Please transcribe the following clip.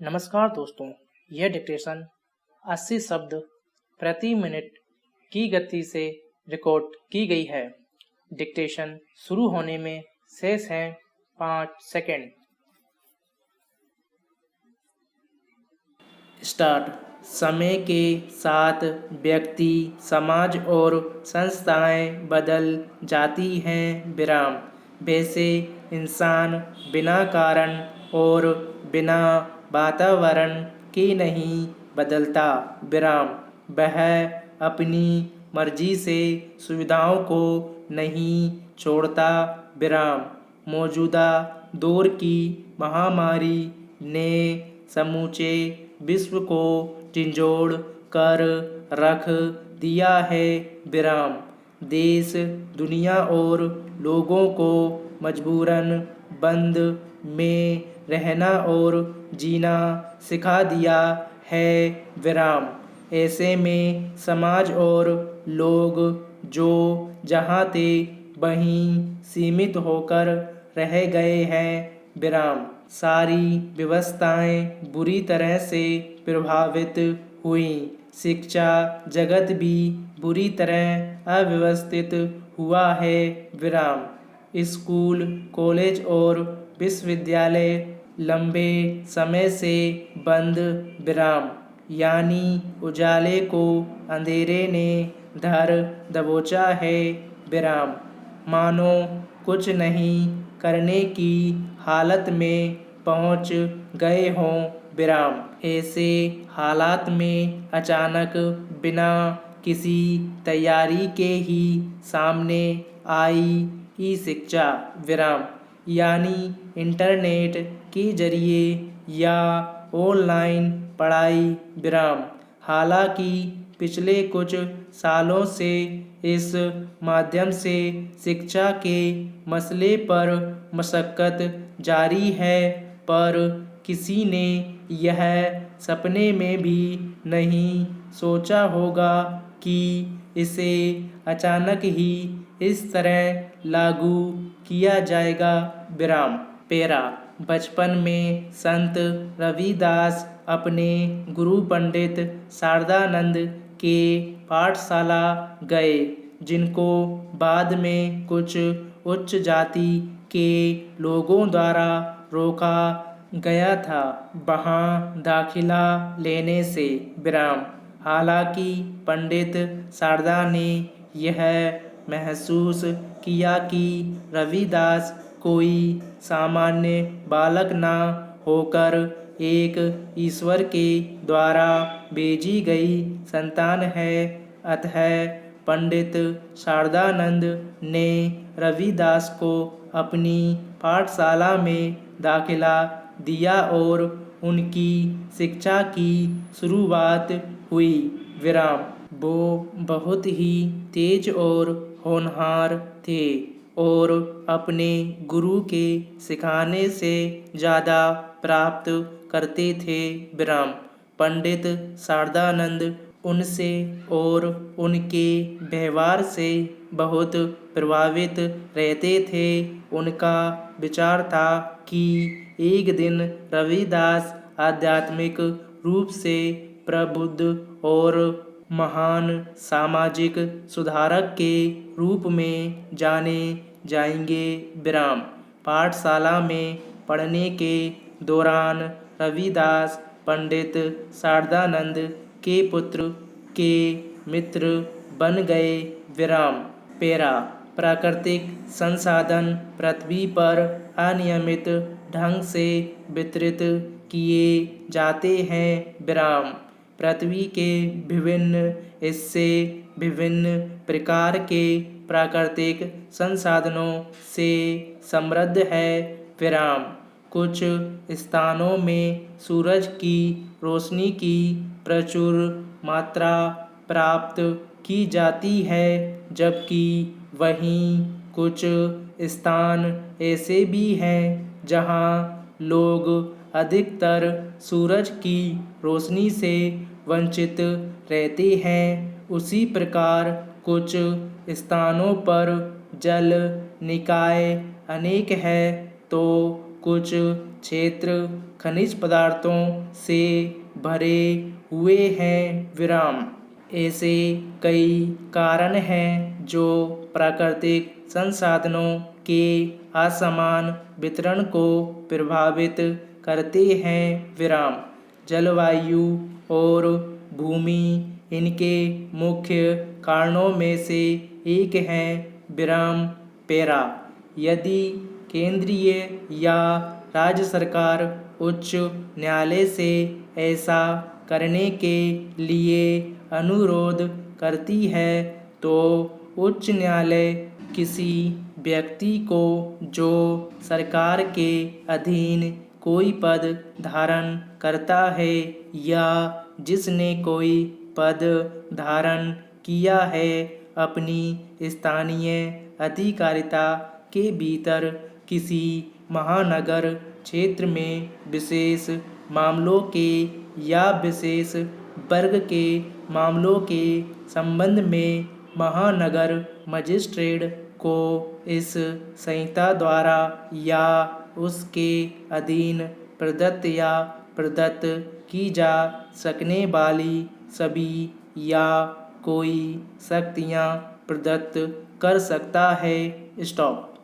नमस्कार दोस्तों, यह डिक्टेशन 80 शब्द प्रति मिनट की गति से रिकॉर्ड की गई है। डिक्टेशन शुरू होने में शेष हैं 5 सेकंड। स्टार्ट। समय के साथ व्यक्ति, समाज और संस्थाएं बदल जाती हैं। विराम। वैसे इंसान बिना कारण और बिना वातावरण के नहीं बदलता। विराम। वह अपनी मर्जी से सुविधाओं को नहीं छोड़ता। विराम। मौजूदा दौर की महामारी ने समूचे विश्व को झंझोड़ कर रख दिया है। विराम। देश, दुनिया और लोगों को मजबूरन बंद में रहना और जीना सिखा दिया है। विराम। ऐसे में समाज और लोग जो जहाँ थे वहीं सीमित होकर रह गए हैं। विराम। सारी व्यवस्थाएं बुरी तरह से प्रभावित हुई। शिक्षा जगत भी बुरी तरह अव्यवस्थित हुआ है। विराम। स्कूल, कॉलेज और विश्वविद्यालय लंबे समय से बंद। विराम। यानी उजाले को अंधेरे ने धर दबोचा है। विराम। मानो कुछ नहीं करने की हालत में पहुंच गए हों। विराम। ऐसे हालात में अचानक बिना किसी तैयारी के ही सामने आई ई शिक्षा। विराम। यानी इंटरनेट के जरिए या ऑनलाइन पढ़ाई। विराम। हालांकि पिछले कुछ सालों से इस माध्यम से शिक्षा के मसले पर मशक्कत जारी है, पर किसी ने यह सपने में भी नहीं सोचा होगा कि इसे अचानक ही इस तरह लागू किया जाएगा। विराम। पैरा। बचपन में संत रविदास अपने गुरु पंडित शारदानंद के पाठशाला गए, जिनको बाद में कुछ उच्च जाति के लोगों द्वारा रोका गया था वहाँ दाखिला लेने से। विराम। हालांकि पंडित शारदा ने यह महसूस किया कि रविदास कोई सामान्य बालक न होकर एक ईश्वर के द्वारा भेजी गई संतान है। अतः पंडित शारदानंद ने रविदास को अपनी पाठशाला में दाखिला दिया और उनकी शिक्षा की शुरुआत हुई। विराम। वो बहुत ही तेज और होनहार थे और अपने गुरु के सिखाने से ज़्यादा प्राप्त करते थे। विराम। पंडित शारदानंद उनसे और उनके व्यवहार से बहुत प्रभावित रहते थे। उनका विचार था कि एक दिन रविदास आध्यात्मिक रूप से प्रबुद्ध और महान सामाजिक सुधारक के रूप में जाने जाएंगे। विराम। पाठशाला में पढ़ने के दौरान रविदास पंडित शारदानंद के पुत्र के मित्र बन गए। विराम। पैरा। प्राकृतिक संसाधन पृथ्वी पर अनियमित ढंग से वितरित किए जाते हैं। विराम। पृथ्वी के विभिन्न हिस्से विभिन्न प्रकार के प्राकृतिक संसाधनों से समृद्ध है। विराम। कुछ स्थानों में सूरज की रोशनी की प्रचुर मात्रा प्राप्त की जाती है, जबकि वहीं कुछ स्थान ऐसे भी हैं जहां लोग अधिकतर सूरज की रोशनी से वंचित रहते हैं। उसी प्रकार कुछ स्थानों पर जल निकाय अनेक है तो कुछ क्षेत्र खनिज पदार्थों से भरे हुए हैं विराम। ऐसे कई कारण हैं जो प्राकृतिक संसाधनों के असमान वितरण को प्रभावित करते हैं विराम। जलवायु और भूमि इनके मुख्य कारणों में से एक है विराम पैरा। यदि केंद्रीय या राज्य सरकार उच्च न्यायालय से ऐसा करने के लिए अनुरोध करती है तो उच्च न्यायालय किसी व्यक्ति को जो सरकार के अधीन कोई पद धारण करता है या जिसने कोई पद धारण किया है अपनी स्थानीय अधिकारिता के भीतर किसी महानगर क्षेत्र में विशेष मामलों के या विशेष वर्ग के मामलों के संबंध में महानगर मजिस्ट्रेट को इस संहिता द्वारा या उसके अधीन प्रदत्त या प्रदत्त की जा सकने वाली सभी या कोई शक्तियाँ प्रदत्त कर सकता है। स्टॉप।